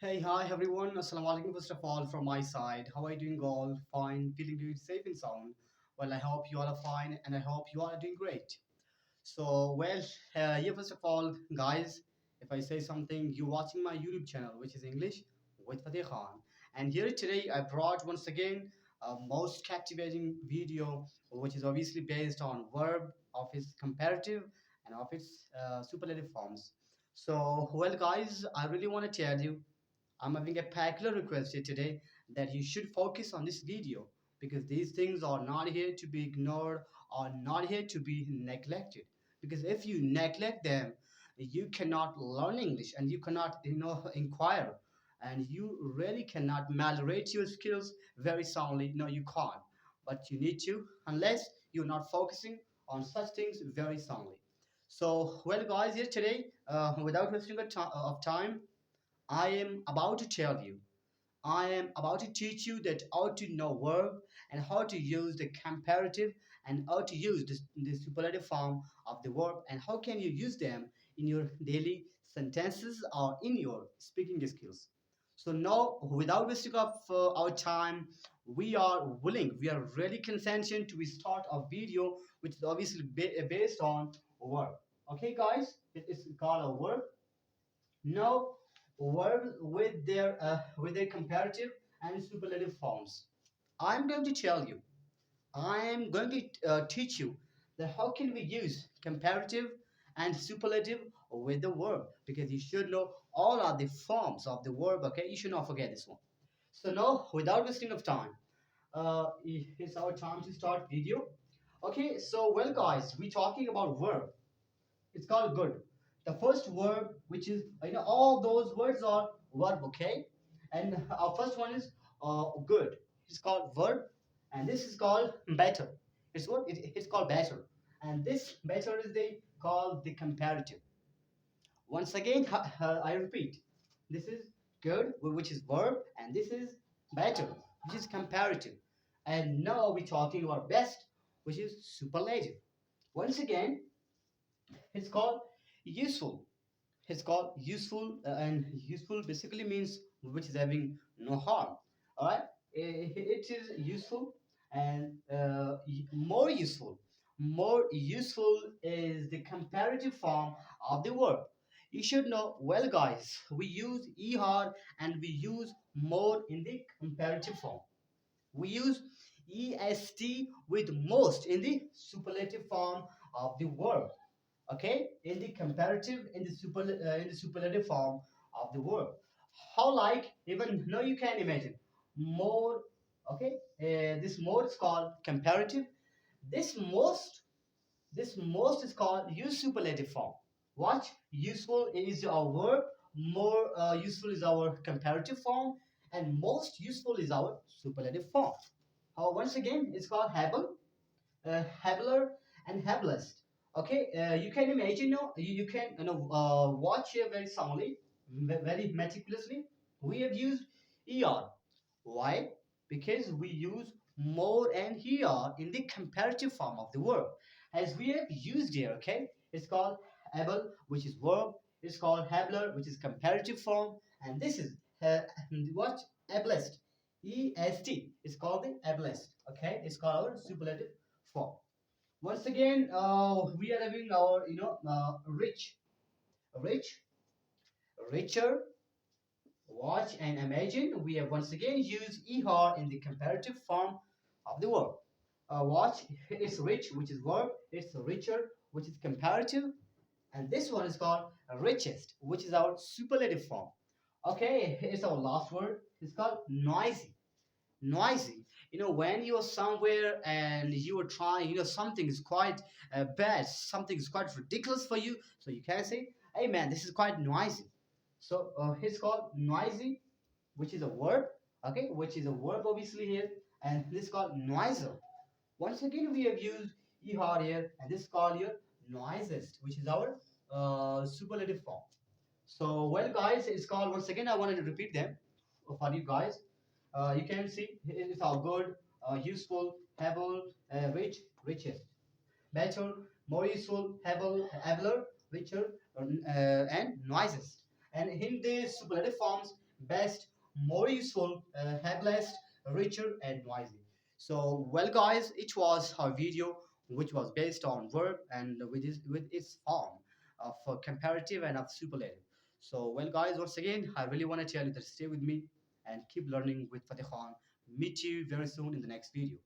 Hey, hi everyone. Assalamu alaikum. First of all, from my side, how are you doing all? Fine, feeling good, safe and sound. Well, I hope you all are fine and I hope you all are doing great. Yeah, first of all, guys, if I say something, you're watching my YouTube channel, which is English with Fateh Khan. And here today, I brought once again a most captivating video, which is obviously based on verb of its comparative and of its superlative forms. Guys, I really want to tell you I'm having a particular request here today that you should focus on this video because these things are not here to be ignored or not here to be neglected. Because if you neglect them, you cannot learn English and you cannot, inquire and you really cannot moderate your skills very soundly. No, you can't. But you need to, unless you're not focusing on such things very soundly. Guys, here today, without wasting of time, I am about to tell you, I am about to teach you that how to know verb and how to use the comparative and how to use the superlative form of the verb and how can you use them in your daily sentences or in your speaking skills. So now, without wasting of our time, we are really consenting to start a video which is obviously based on verb. Okay, guys, it is called a verb. Now, verbs with their comparative and superlative forms. I'm going to tell you. I am going to teach you that how can we use comparative and superlative with the verb because you should know all are the forms of the verb. Okay, you should not forget this one. So now, without wasting of time, it's our time to start video. Okay, guys, we're talking about verb. It's called good. The first verb, which is all those words are verb, okay? And our first one is good. It's called verb, and this is called better. It's called better, and this better is they call the comparative. Once again, I repeat, this is good, which is verb, and this is better, which is comparative. And now we're talking about best, which is superlative. Once again, it's called useful. It's called useful, and useful basically means which is having no harm. All right, it is useful and more useful. More useful is the comparative form of the verb. You should know, well, guys, we use er and we use more in the comparative form. We use est with most in the superlative form of the verb, okay, in the comparative in the superlative form of the verb. How, like, even now you can imagine more. Okay, this more is called comparative. This most this most is called use superlative form. Watch, useful is our verb, more useful is our comparative form, and most useful is our superlative form. Once again, it's called habel, Habler and Hablest. Okay, you can imagine, you can watch here very soundly, very meticulously. We have used er. Why? Because we use more and er in the comparative form of the verb. As we have used here, okay, it's called able, which is verb. It's called Habler, which is comparative form, and this is what ablest. est. It's called the ablest. Okay, it's called our superlative form. Once again, we are having our rich, rich, richer. Watch and imagine. We have once again used er in the comparative form of the verb. Watch, it's rich, which is verb. It's richer, which is comparative, and this one is called richest, which is our superlative form. Okay, it's our last word. It's called noisy. Noisy, when you're somewhere and you are trying, something is quite bad, something is quite ridiculous for you, so you can say, hey man, this is quite noisy. So it's called noisy, which is a verb. Okay, which is a verb obviously here, and this is called noiser. Once again, we have used er here, and this is called here noisiest, which is our superlative form. So, well, guys, it's called, once again, I wanted to repeat them for you guys. You can see it's all good, useful, able, rich, richest, better, more useful, able, abler, richer, and noisiest. And in these superlative forms, best, more useful, headless, richer, and noisy. So, well, guys, it was our video which was based on verb and with its form of comparative and of superlative. So, well, guys, once again, I really want to tell you that stay with me and keep learning with Fateh Khan. Meet you very soon in the next video.